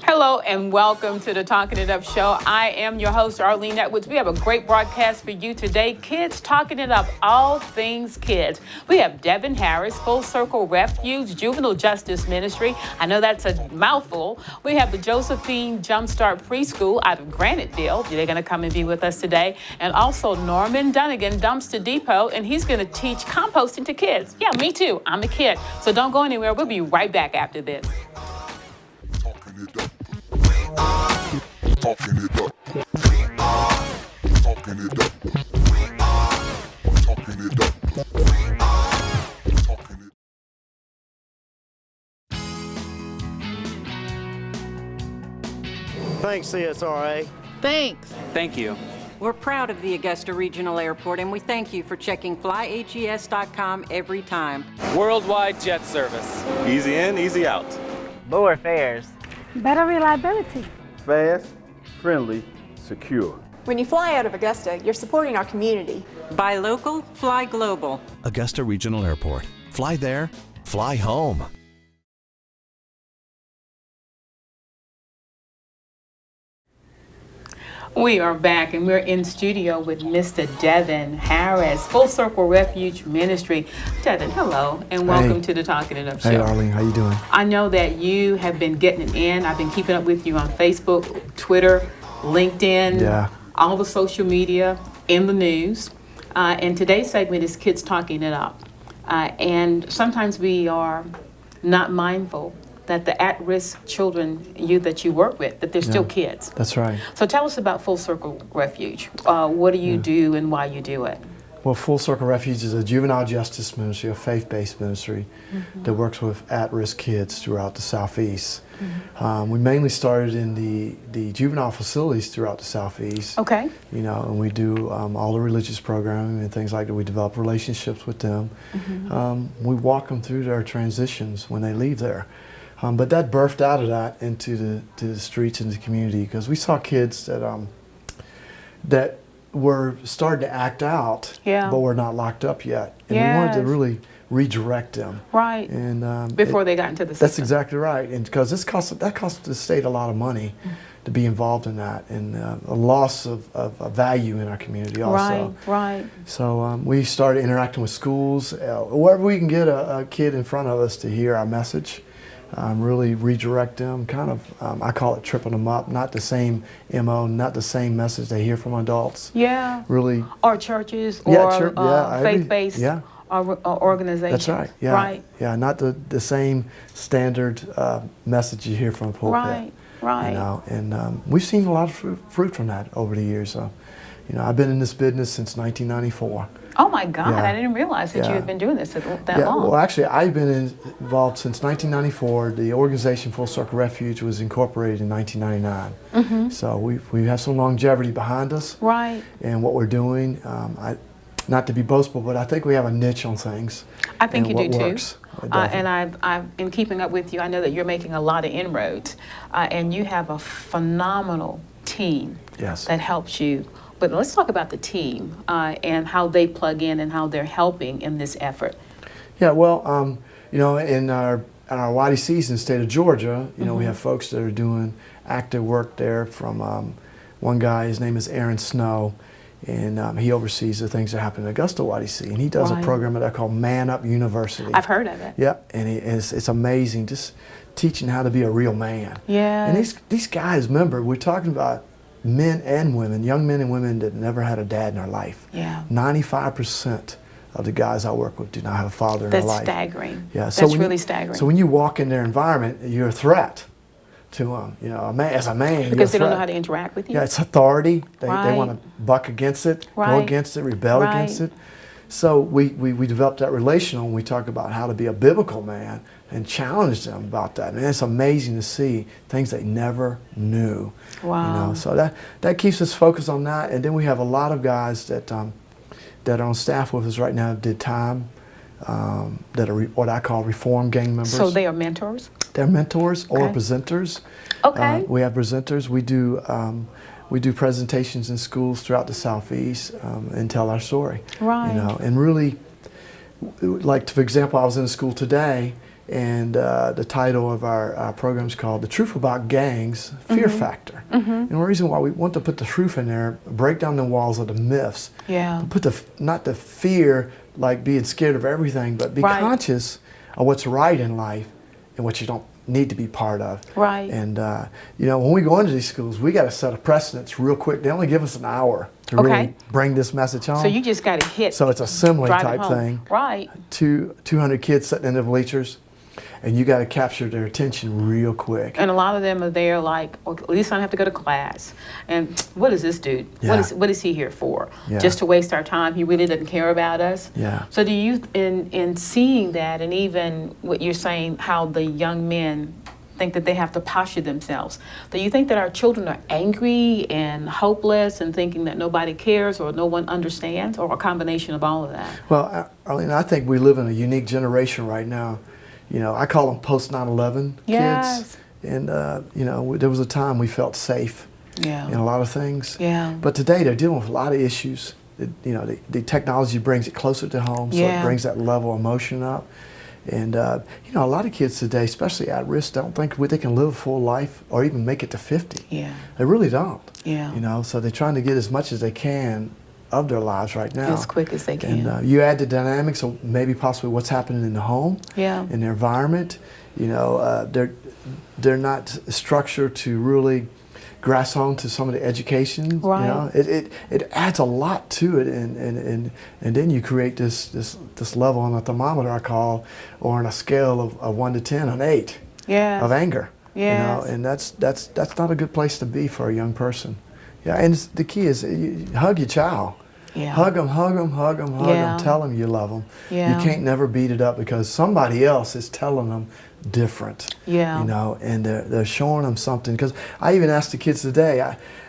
Hello and welcome to the Talking It Up show. I am your host, Arlene Edwards. We have a great broadcast for you today. Kids Talking It Up, all things kids. We have Devin Harris, Full Circle Refuge, Juvenile Justice Ministry. I know that's a mouthful. We have the Josephine Jumpstart Preschool out of Graniteville. They're going to come and be with us today. And also Norman Dunnigan, Dumpster Depot, and he's going to teach composting to kids. Yeah, me too. I'm a kid. So don't go anywhere. We'll be right back after this. Talking it up. Talking it up. Talking it up. Talking it up. Talking it. Thanks, CSRA. Thanks. Thank you. We're proud of the Augusta Regional Airport, and we thank you for checking flyhes.com every time. Worldwide jet service. Easy in, easy out. Lower fares. Better reliability. Fast, friendly, secure. When you fly out of Augusta, you're supporting our community. Buy local, fly global. Augusta Regional Airport. Fly there, fly home. We are back and we're in studio with Mr. Devin Harris, Full Circle Refuge Ministry. Devin, hello and welcome to the Talking It Up show. Hey Arlene, how you doing? I know that you have been getting it in. I've been keeping up with you on Facebook, Twitter, LinkedIn, all the social media, in the news. And today's segment is Kids Talking It Up. And sometimes we are not mindful that the at-risk children, youth that you work with, that they're still kids. That's right. So tell us about Full Circle Refuge. What do you do and why you do it? Well, Full Circle Refuge is a juvenile justice ministry, a faith-based ministry that works with at-risk kids throughout the Southeast. We mainly started in the juvenile facilities throughout the Southeast. Okay. You know, and we do all the religious programming and things like that. We develop relationships with them. We walk them through their transitions when they leave there. But that birthed out of that into the streets and the community, because we saw kids that were starting to act out, but were not locked up yet, and we wanted to really redirect them. Right. And before they got into the system. That's exactly right, and because that costs the state a lot of money to be involved in that, and a loss of value in our community also. Right. So we started interacting with schools, wherever we can get a kid in front of us to hear our message. Really redirect them, kind of, I call it tripping them up, not the same MO, not the same message they hear from adults. Yeah. Really. Or churches or faith-based organizations. That's right, yeah. Right. Yeah, not the same standard message you hear from a pulpit. Right. You know, and we've seen a lot of fruit from that over the years. So, you know, I've been in this business since 1994. Oh my God, I didn't realize that you had been doing this that long. Well, actually, I've been involved since 1994. The organization Full Circle Refuge was incorporated in 1999. So we have some longevity behind us. Right. And what we're doing, not to be boastful, but I think we have a niche on things. I think you do too. Works. And I've been keeping up with you. I know that you're making a lot of inroads, and you have a phenomenal team that helps you. But let's talk about the team and how they plug in and how they're helping in this effort. Yeah, well, you know, in our YDCs in the state of Georgia, you know, we have folks that are doing active work there. From one guy, his name is Aaron Snow, and he oversees the things that happen in Augusta YDC, and he does a program that I call Man Up University. I've heard of it. Yeah, and it's amazing, just teaching how to be a real man. Yeah. And these guys, remember, we're talking about men and women, young men and women that never had a dad in their life. Yeah. 95% of the guys I work with do not have a father in their life. That's staggering. Yeah. That's really staggering. So when you walk in their environment, you're a threat to them. You know, as a man, because they don't know how to interact with you. Yeah, it's authority. They want to buck against it, go against it, rebel against it. So we developed that relational, and we talk about how to be a biblical man and challenge them about that. And it's amazing to see things they never knew. Wow. You know, so that keeps us focused on that. And then we have a lot of guys that are on staff with us right now that did time, that are what I call reform gang members. So they are mentors? They're mentors or presenters. Okay. We have presenters. We do presentations in schools throughout the Southeast and tell our story. Right. You know, and really, like for example, I was in a school today, And the title of our program is called The Truth About Gangs, Fear Factor. And the reason why we want to put the truth in there, break down the walls of the myths, Yeah. but put not the fear, like being scared of everything, but be Right. conscious of what's right in life and what you don't need to be part of. Right. And you know, when we go into these schools, we got to set a precedence real quick. They only give us an hour to Okay. really bring this message home. So you just got to hit. So it's assembly drive it type home. thing. Right. 200 kids sitting in the bleachers, and you got to capture their attention real quick. And a lot of them are there like, well, at least I don't have to go to class. And what is this dude? Yeah. What is he here for? Yeah. Just to waste our time? He really doesn't care about us? Yeah. So do you, in seeing that, and even what you're saying, how the young men think that they have to posture themselves, do you think that our children are angry and hopeless and thinking that nobody cares or no one understands, or a combination of all of that? Well, Arlene, I think we live in a unique generation right now. You know, I call them post 9/11 Yes. kids. And, you know, there was a time we felt safe Yeah. in a lot of things. Yeah. But today they're dealing with a lot of issues. You know, the technology brings it closer to home, so Yeah. it brings that level of emotion up. And, you know, a lot of kids today, especially at risk, don't think they can live a full life or even make it to 50. Yeah. They really don't. Yeah. You know, so they're trying to get as much as they can of their lives right now. As quick as they can. And you add the dynamics of maybe possibly what's happening in the home, Yeah. in their environment. You know, they're not structured to really grasp on to some of the education. Right. You know, it adds a lot to it, and then you create this level on a thermometer, I call, or on a scale of 1 to 10, an 8 Yes. of anger. Yes. You know, and that's not a good place to be for a young person. Yeah, and the key is you hug your child. Yeah. Hug them, hug them, hug them, hug Yeah. them. Tell them you love them. Yeah. You can't never beat it up because somebody else is telling them different. Yeah. You know, and they're showing them something. Because I even asked the kids today,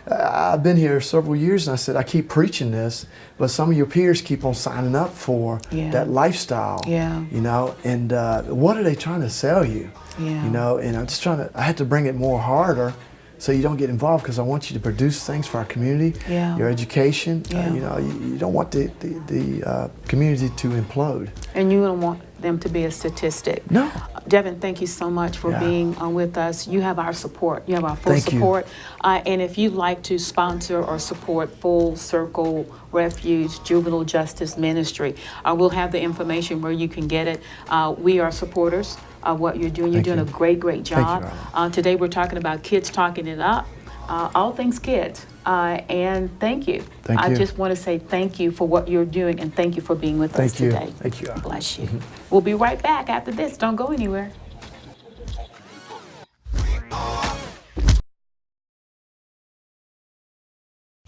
I've been here several years, and I said, I keep preaching this, but some of your peers keep on signing up for Yeah. that lifestyle. Yeah. You know, and what are they trying to sell you? Yeah. You know, and I'm just I had to bring it more harder so you don't get involved, because I want you to produce things for our community, Yeah. your education. Yeah. You know, you don't want the community to implode. And you don't want them to be a statistic. No. Devin, thank you so much for Yeah. being with us. You have our support. You have our full Thank you. support. And if you'd like to sponsor or support Full Circle Refuge Juvenile Justice Ministry, we'll have the information where you can get it. We are supporters of what you're doing. You're Thank doing you. a great job. Arlen. Today we're talking about kids talking it up. All things kids. And thank you. Thank I you. just want to say thank you for what you're doing, and thank you for being with us Thank you. today. Thank you. Bless you. We'll be right back after this. Don't go anywhere.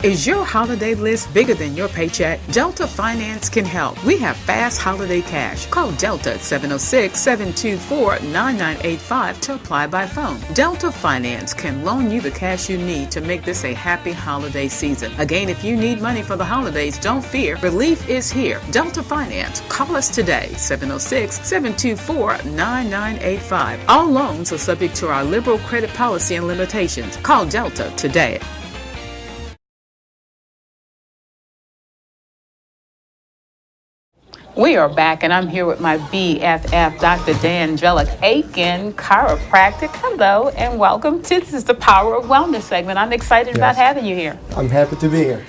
Is your holiday list bigger than your paycheck? Delta Finance can help. We have fast holiday cash. Call Delta at 706-724-9985 to apply by phone. Delta Finance can loan you the cash you need to make this a happy holiday season. Again, if you need money for the holidays, don't fear. Relief is here. Delta Finance. Call us today, 706-724-9985. All loans are subject to our liberal credit policy and limitations. Call Delta today. We are back, and I'm here with my BFF, Dr. D'Angelic Aiken, chiropractic. Hello, and welcome to this is the Power of Wellness segment. I'm excited about having you here. I'm happy to be here.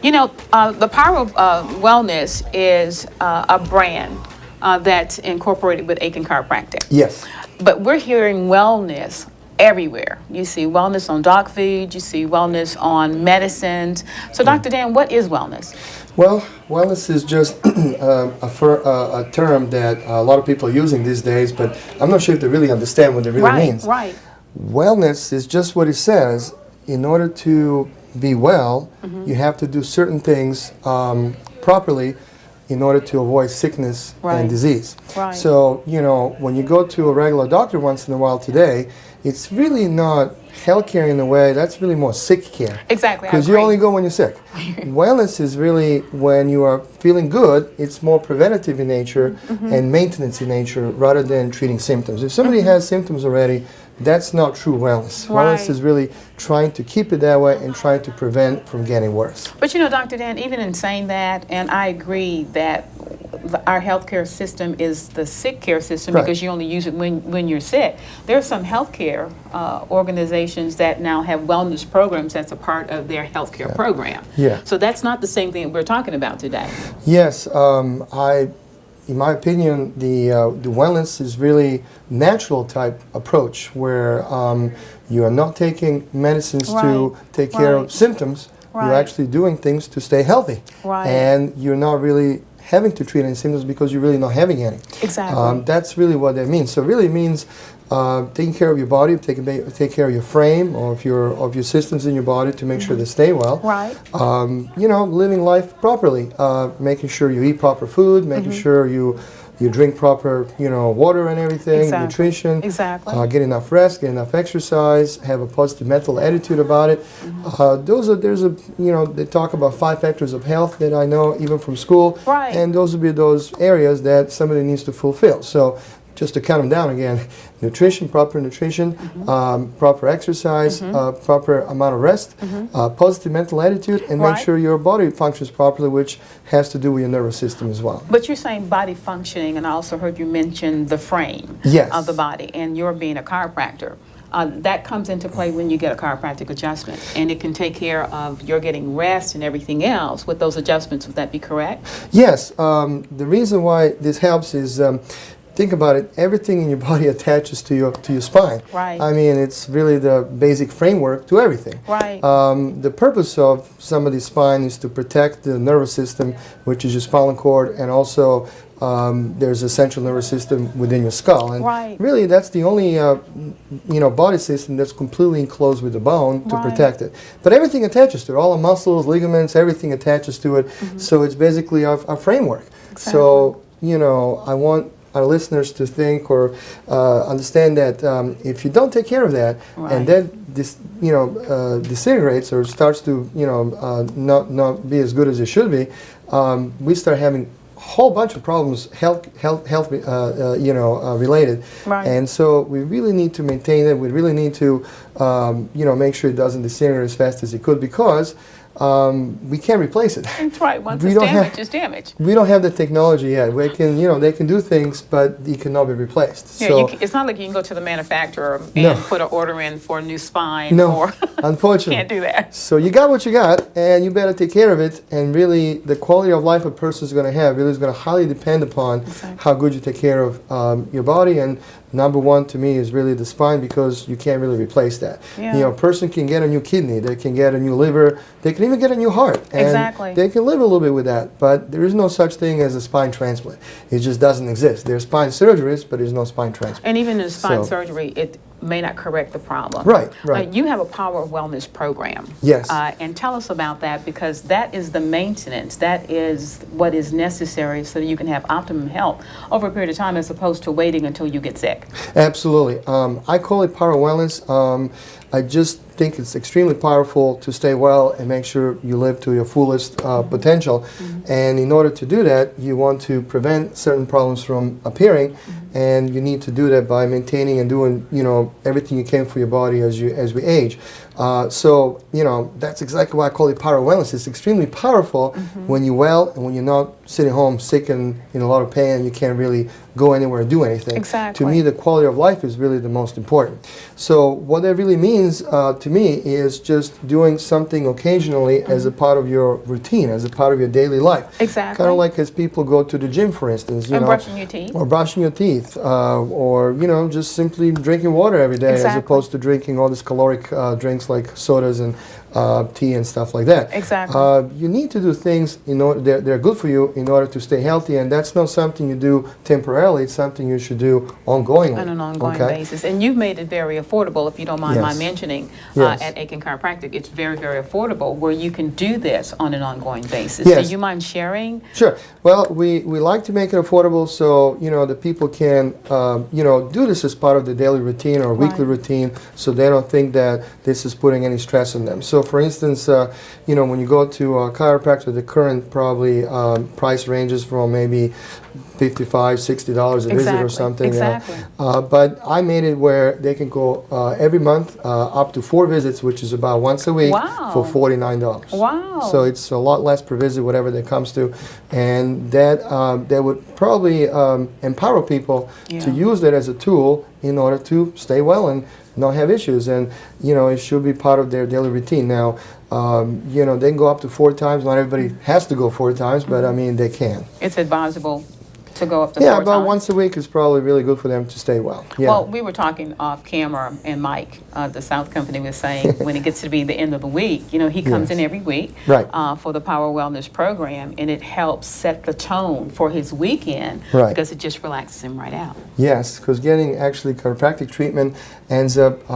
You know, the Power of Wellness is a brand that's incorporated with Aiken Chiropractic. Yes. But we're hearing wellness everywhere. You see wellness on dog food, you see wellness on medicines. So, Dr. Dan, what is wellness? Well, wellness is just a term that a lot of people are using these days, but I'm not sure if they really understand what it really means. Right. Wellness is just what it says. In order to be well, you have to do certain things properly in order to avoid sickness and disease. Right. So, you know, when you go to a regular doctor once in a while today, it's really not health care in a way, that's really more sick care. Exactly. Because you only go when you're sick. Wellness is really when you are feeling good, it's more preventative in nature and maintenance in nature rather than treating symptoms. If somebody has symptoms already, that's not true wellness. Right. Wellness is really trying to keep it that way and trying to prevent from getting worse. But you know, Dr. Dan, even in saying that, and I agree that our healthcare system is the sick care system Right. because you only use it when you're sick. There are some healthcare organizations that now have wellness programs that's a part of their healthcare program. Yeah. So that's not the same thing we're talking about today. Yes, in my opinion, the wellness is really natural type approach where you are not taking medicines to Right, take care right. of symptoms. You're Right. actually doing things to stay healthy. Right. And you're not really having to treat any symptoms because you're really not having any. Exactly. That's really what that means. So it really means taking care of your body, take care of your frame or of your systems in your body to make sure they stay well. Right. You know, living life properly, making sure you eat proper food, making sure you drink proper, you know, water and everything, Exactly. nutrition. Exactly. Get enough rest, get enough exercise, have a positive mental attitude about it. They talk about 5 factors of health that I know even from school. Right. And those would be those areas that somebody needs to fulfill. So just to count them down again, nutrition, proper nutrition, proper exercise, proper amount of rest, positive mental attitude, and make Right. sure your body functions properly, which has to do with your nervous system as well. But you're saying body functioning, and I also heard you mention the frame Yes. of the body, and you're being a chiropractor. That comes into play when you get a chiropractic adjustment, and it can take care of your getting rest and everything else with those adjustments. Would that be correct? Yes, the reason why this helps is think about it. Everything in your body attaches to your spine. Right. I mean, it's really the basic framework to everything. Right. The purpose of somebody's spine is to protect the nervous system, which is your spinal cord, and also there's a central nervous system within your skull. And Right. really, that's the only body system that's completely enclosed with the bone to Right. protect it. But everything attaches to it. All the muscles, ligaments, everything attaches to it. So it's basically a framework. So, you know, I want our listeners to think or understand that if you don't take care of that, Right. and then this, disintegrates or starts to, not be as good as it should be, we start having a whole bunch of problems, health related. Right. And so we really need to maintain it. We really need to, make sure it doesn't disintegrate as fast as it could because we can't replace it. That's right. Once We it's don't have- damaged, it's damaged. We don't have the technology yet. We can, they can do things, but it cannot be replaced. Yeah, So, it's not like you can go to the manufacturer and No. put an order in for a new spine. no, Or unfortunately. can't do that. So you got what you got, and you better take care of it. And really, the quality of life a person is going to have really is going to highly depend upon how good you take care of your body. And number one to me is really the spine because you can't really replace that. Yeah. A person can get a new kidney, they can get a new liver, they can even get a new heart. And Exactly. they can live a little bit with that, but there is no such thing as a spine transplant. It just doesn't exist. There's spine surgeries, but there's no spine transplant. And even in spine So- surgery, it may not correct the problem. Right, right. You have a Power of Wellness program. Yes. And tell us about that because that is the maintenance. That is what is necessary so that you can have optimum health over a period of time as opposed to waiting until you get sick. Absolutely. I call it Power Wellness. I just think it's extremely powerful to stay well and make sure you live to your fullest potential. And in order to do that, you want to prevent certain problems from appearing, and you need to do that by maintaining and doing, everything you can for your body as we age. So, that's exactly why I call it Power Wellness. It's extremely powerful when you're well and when you're not sitting home sick and in a lot of pain and you can't really go anywhere and do anything. Exactly. To me, the quality of life is really the most important. So what that really means to me is just doing something occasionally as a part of your routine, as a part of your daily life. Exactly. Kind of like as people go to the gym, for instance. And brushing your teeth. Or brushing your teeth. Or, just simply drinking water every day as Exactly. opposed to drinking all these caloric drinks like sodas and tea and stuff like that. Exactly. You need to do things they're good for you in order to stay healthy, and that's not something you do temporarily. It's something you should do ongoingly. On an ongoing okay? basis. And you've made it very affordable, if you don't mind my Yes. mentioning, Yes. at Aiken Chiropractic. It's very, very affordable where you can do this on an ongoing basis. Yes. Do you mind sharing? Sure. Well, we like to make it affordable so, the people can, do this as part of the daily routine or weekly Right. routine so they don't think that this is putting any stress on them. So, for instance, when you go to a chiropractor, the current probably price ranges from maybe $55, $60 a visit or Exactly, something. exactly. But I made it where they can go every month up to 4 visits, which is about once a week Wow. for $49. Wow. So it's a lot less per visit, whatever that comes to, and that would probably empower people to Yeah. use that as a tool in order to stay well and not have issues. And it should be part of their daily routine. Now, they can go up to 4 times. Not everybody has to go 4 times, but I mean they can. It's advisable to go up to Yeah, 4 about times. once a week is probably really good for them to stay well. Yeah. Well, we were talking off camera, and Mike, the South Company, was saying when it gets to be the end of the week, he comes in every week Right. For the Power Wellness program, and it helps set the tone for his weekend Right. because it just relaxes him right out. Yes, because getting actually chiropractic treatment ends up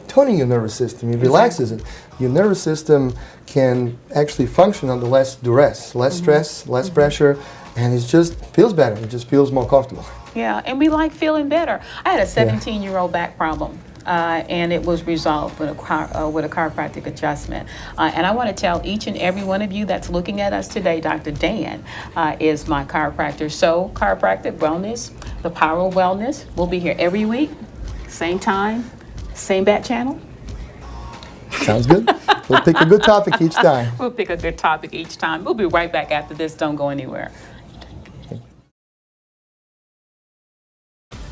toning your nervous system. It relaxes it. Your nervous system can actually function under less duress, less stress, less pressure, and it just feels better. It just feels more comfortable. Yeah, and we like feeling better. I had a 17-year-old back problem, and it was resolved with a chiropractic adjustment. And I want to tell each and every one of you that's looking at us today, Dr. Dan is my chiropractor. So, Chiropractic Wellness, the Power of Wellness, will be here every week, same time, same bat channel. Sounds good? We'll pick a good topic each time. We'll pick a good topic each time. We'll be right back after this. Don't go anywhere.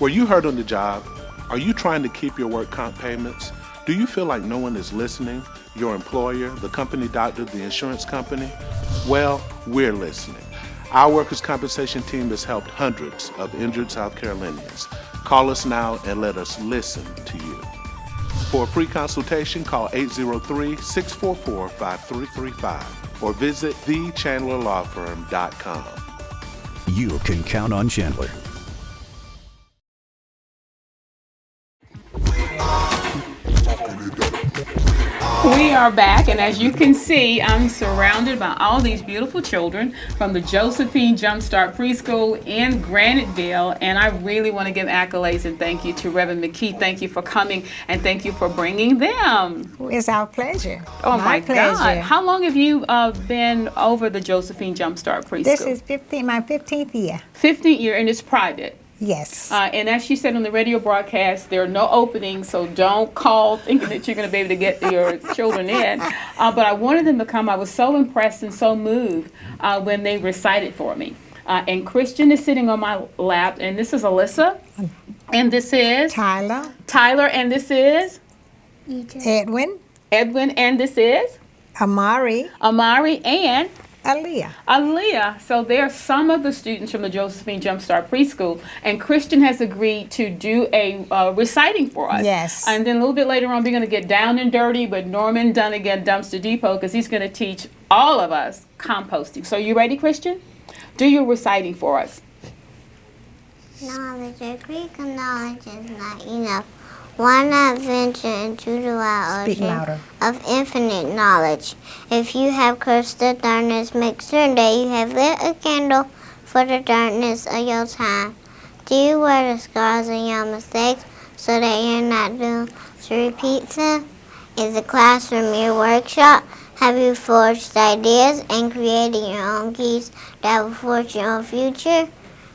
Were you hurt on the job? Are you trying to keep your work comp payments? Do you feel like no one is listening? Your employer, the company doctor, the insurance company? Well, we're listening. Our workers' compensation team has helped hundreds of injured South Carolinians. Call us now and let us listen to you. For a free consultation, call 803-644-5335 or visit thechandlerlawfirm.com. You can count on Chandler. We are back, and as you can see, I'm surrounded by all these beautiful children from the Josephine Jumpstart Preschool in Graniteville, and I really want to give accolades and thank you to Reverend McKee. Thank you for coming, and thank you for bringing them. It's our pleasure. Oh my pleasure. God. How long have you been over the Josephine Jumpstart Preschool? This is my 15th year. 15th year, and it's private. Yes. And as she said on the radio broadcast, there are no openings, so don't call thinking that you're going to be able to get your children in. But I wanted them to come. I was so impressed and so moved when they recited for me. And Christian is sitting on my lap, and this is Alyssa, and this is Tyler, and this is Edwin, and this is Amari, and Aaliyah. So there are some of the students from the Josephine Jumpstart Preschool, and Christian has agreed to do a reciting for us. Yes. And then a little bit later on, we're going to get down and dirty with Norman Dunnigan, Dumpster Depot, because he's going to teach all of us composting. So you ready, Christian? Do your reciting for us. Knowledge, a Greek of knowledge is not enough. Why not venture into the wide ocean of infinite knowledge? If you have cursed the darkness, make certain that you have lit a candle for the darkness of your time. Do you wear the scars of your mistakes so that you're not doomed to repeat them? Is the classroom your workshop? Have you forged ideas and created your own keys that will forge your own future?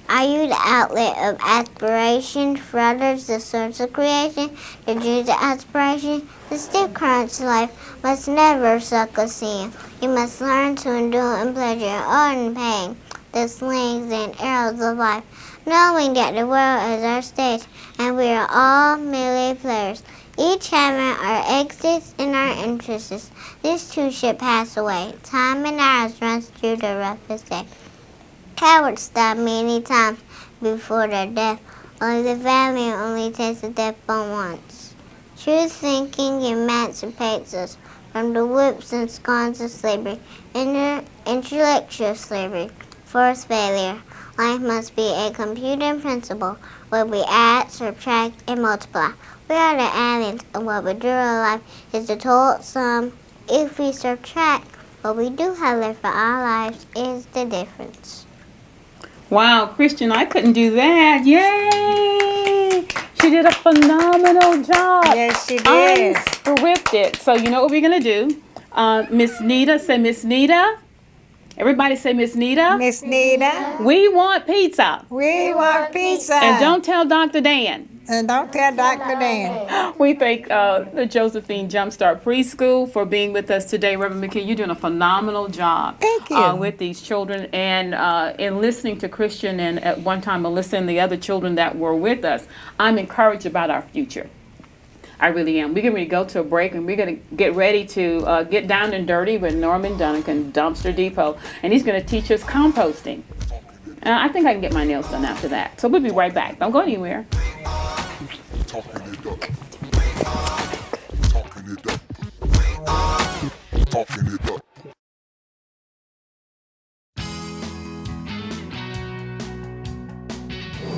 Are you the outlet of aspiration for others, the source of creation, the juice of aspiration? The stiff currents of life must never suck us in. You must learn to endure in pleasure or in pain, the slings and arrows of life, knowing that the world is our stage and we are all merely players, each having our exits and our interests. This too should pass away. Time and hours runs through the roughest day. Cowards die many times before their death. Only the valiant only taste the death but once. True thinking emancipates us from the whips and scorns of slavery, intellectual slavery, forced failure. Life must be a computing principle where we add, subtract, and multiply. We are the aliens, and what we do in life is the total sum. If we subtract, what we do have left for our lives is the difference. Wow, Christian, I couldn't do that. Yay! She did a phenomenal job. Yes, she did. Unscripted. So you know what we're going to do? Miss Nita, say Miss Nita. Everybody say, Miss Nita. Miss Nita. We want pizza. We want pizza. And don't tell Dr. Dan. And don't tell Dr. Dan. We thank the Josephine Jumpstart Preschool for being with us today. Reverend McKee, you're doing a phenomenal job. Thank you. With these children and in listening to Christian and at one time Melissa and the other children that were with us. I'm encouraged about our future. I really am. We're going to go to a break and we're going to get ready to get down and dirty with Norman Duncan, Dumpster Depot, and he's going to teach us composting. I think I can get my nails done after that. So we'll be right back. Don't go anywhere.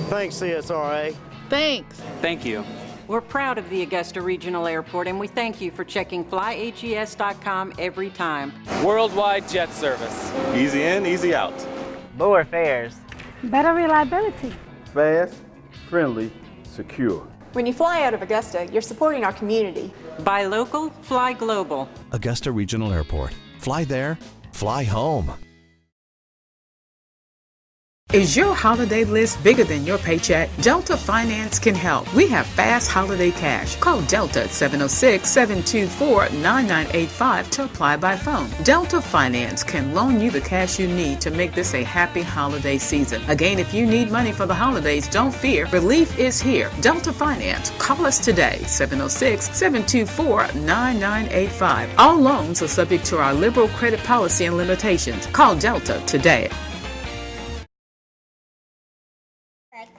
Thanks, CSRA. Thanks. Thank you. We're proud of the Augusta Regional Airport, and we thank you for checking flyhes.com every time. Worldwide jet service. Easy in, easy out. Lower fares. Better reliability. Fast, friendly, secure. When you fly out of Augusta, you're supporting our community. Buy local, fly global. Augusta Regional Airport. Fly there, fly home. Is your holiday list bigger than your paycheck? Delta Finance can help. We have fast holiday cash. Call Delta at 706-724-9985 to apply by phone. Delta Finance can loan you the cash you need to make this a happy holiday season. Again, if you need money for the holidays, don't fear. Relief is here. Delta Finance. Call us today, 706-724-9985. All loans are subject to our liberal credit policy and limitations. Call Delta today.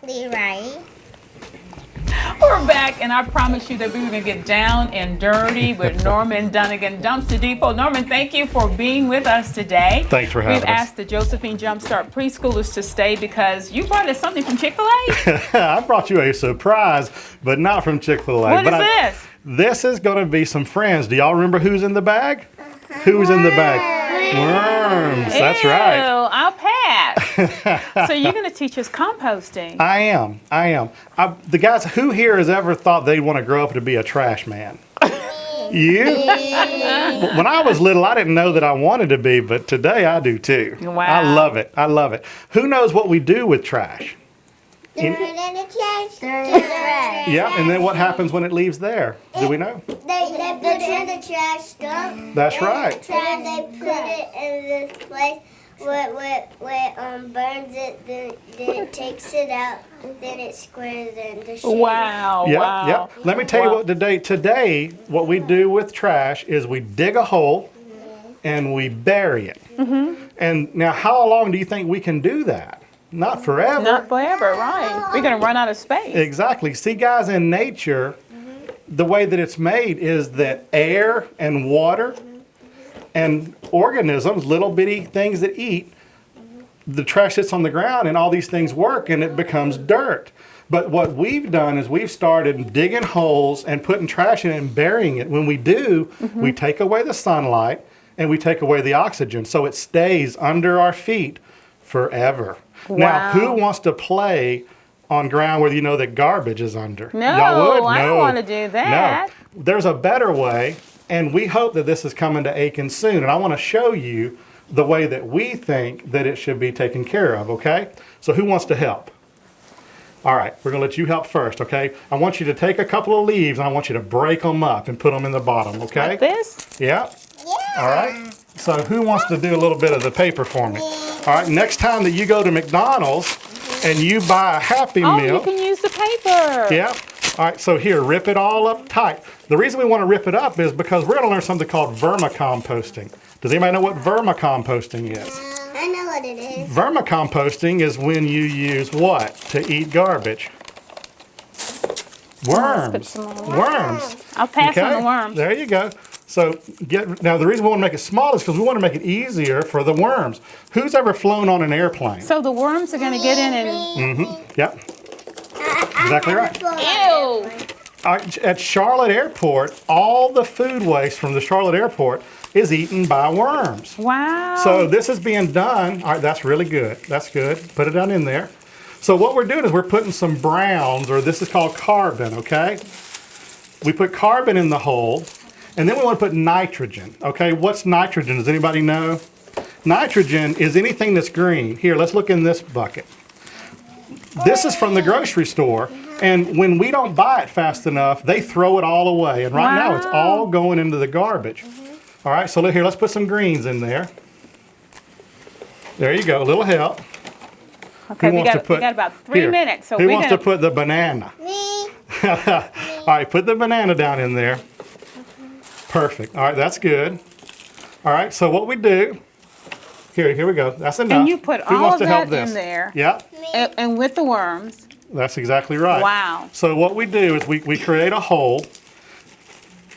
Right. We're back, and I promise you that we were going to get down and dirty with Norman Dunnigan, Dumpster Depot. Norman, thank you for being with us today. Thanks for having us. We've asked the Josephine Jumpstart preschoolers to stay because you brought us something from Chick-fil-A. I brought you a surprise, but not from Chick-fil-A. What is this? This is going to be some friends. Do y'all remember who's in the bag? Who's in the bag? Worms. That's right. I'll pass. So you're going to teach us composting. I am. The guys, who here has ever thought they'd want to grow up to be a trash man? You? When I was little, I didn't know that I wanted to be, but today I do too. Wow. I love it. I love it. Who knows what we do with trash? Throw it in the trash. Yeah, and then what happens when it leaves there? Do we know? They put it in the trash dump. That's right. And they put it in this place where burns it, then it takes it out, then it squares in the shape. Wow. Yeah. Let me tell you what today what we do with trash is we dig a hole and we bury it. And now how long do you think we can do that? Not forever. Not forever, right. We're going to run out of space. Exactly. See, guys, in nature, the way that it's made is that air and water and organisms, little bitty things that eat, the trash sits on the ground and all these things work and it becomes dirt. But what we've done is we've started digging holes and putting trash in it and burying it. When we do, we take away the sunlight and we take away the oxygen. So it stays under our feet forever. Wow. Now, who wants to play on ground where you know that garbage is under? No, Y'all would? I don't want to do that. No. There's a better way, and we hope that this is coming to Aiken soon. And I want to show you the way that we think that it should be taken care of, okay? So who wants to help? All right, we're going to let you help first, okay? I want you to take a couple of leaves, and I want you to break them up and put them in the bottom, okay? Like this? Yeah. All right. So who wants to do a little bit of the paper for me? All right, next time that you go to McDonald's and you buy a Happy Meal. Oh, you can use the paper. Yeah. All right, so here, rip it all up tight. The reason we want to rip it up is because we're going to learn something called vermicomposting. Does anybody know what vermicomposting is? I know what it is. Vermicomposting is when you use what to eat garbage? Worms. Worms. I'll pass on the worms. There you go. So now the reason we want to make it small is because we want to make it easier for the worms. Who's ever flown on an airplane? So the worms are going to get in and... Yep. Exactly right. Ew. At Charlotte Airport, all the food waste from the Charlotte Airport is eaten by worms. Wow. So this is being done. All right, that's really good. That's good. Put it down in there. So what we're doing is we're putting some browns, or this is called carbon, okay? We put carbon in the hole, and then we want to put nitrogen, okay? What's nitrogen? Does anybody know? Nitrogen is anything that's green. Here, let's look in this bucket. This is from the grocery store, and when we don't buy it fast enough, they throw it all away. And right now, it's all going into the garbage. All right, so look here, let's put some greens in there. There you go, a little help. Okay, we got about 3 minutes. So who wants to put the banana? Me. All right, put the banana down in there. Perfect. All right, that's good. All right, so what we do, here we go. That's enough. And you put Who all wants of to help that this? in there. Yep. And with the worms. That's exactly right. Wow. So what we do is we create a hole,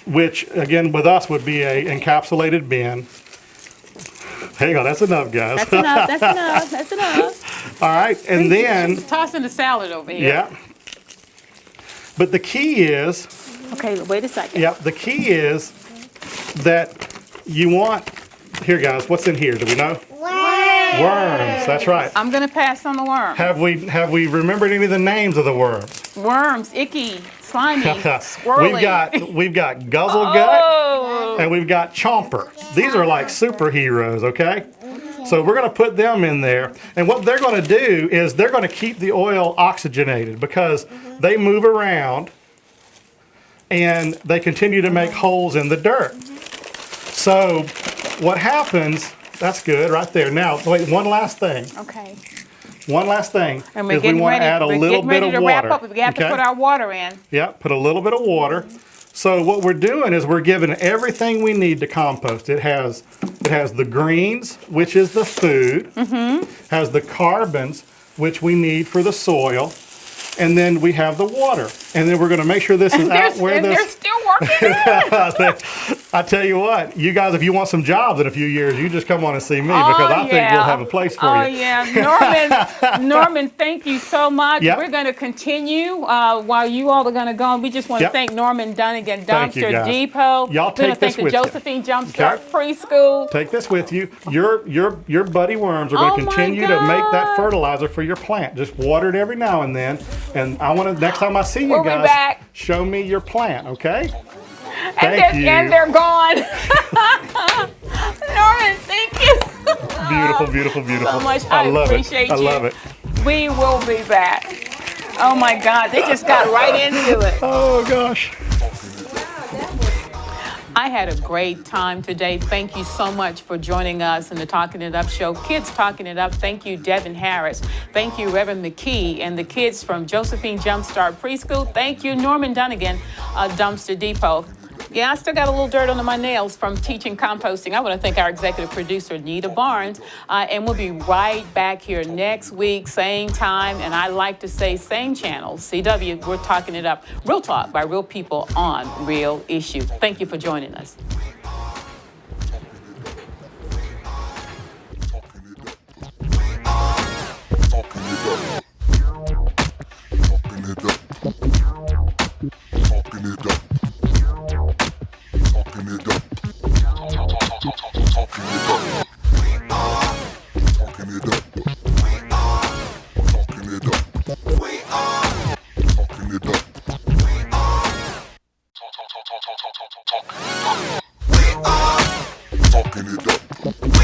which again with us would be a encapsulated bin. Hang on, that's enough, guys. That's enough. That's enough. That's enough. All right, and then tossing the salad over here. yeah. But the key is. Okay, wait a second. Yeah, the key is that you want. Here, guys, what's in here? Do we know? Worms. That's right. I'm gonna pass on the worms. Have we remembered any of the names of the worms? Worms, icky, slimy, squirrely. We've got Guzzlegut and we've got Chomper. These are like superheroes, okay? So we're going to put them in there, and what they're going to do is they're going to keep the oil oxygenated because they move around and they continue to make holes in the dirt. So what happens? That's good right there. Now, wait, one last thing. Okay. One last thing And we're is we getting want ready. to add a We're little getting bit ready of to wrap water. up. We have to put our water in. Yeah, put a little bit of water. So what we're doing is we're giving everything we need to compost. It has the greens, which is the food. Has the carbons, which we need for the soil. And then we have the water. And then we're going to make sure this is out where this... They're still working. I tell you what, you guys, if you want some jobs in a few years, you just come on and see me because I think we'll have a place for you. Oh, yeah. Norman, thank you so much. Yep. We're going to continue while you all are going to go. And we just want to thank Norman Dunnigan, Dumpster Depot. Y'all take this with you. We're going to thank the Josephine Jumpstart Preschool. Take this with you. Your buddy worms are going to continue to make that fertilizer for your plant. Just water it every now and then. And I want to, next time I see you guys, show me your plant, okay? And they're gone. Norman, thank you. Beautiful, beautiful, beautiful. So much. I love appreciate it. I love it. We will be back. Oh my God, they just got right into it. Oh gosh. I had a great time today. Thank you so much for joining us in the Talking It Up show. Kids Talking It Up. Thank you, Devin Harris. Thank you, Reverend McKee, and the kids from Josephine Jumpstart Preschool. Thank you, Norman Dunnigan, Dumpster Depot. Yeah, I still got a little dirt under my nails from teaching composting. I want to thank our executive producer, Nita Barnes. And we'll be right back here next week, same time. And I like to say same channel, CW. We're Talking It Up. Real talk by real people on real issue. Thank you for joining us. Talking it up.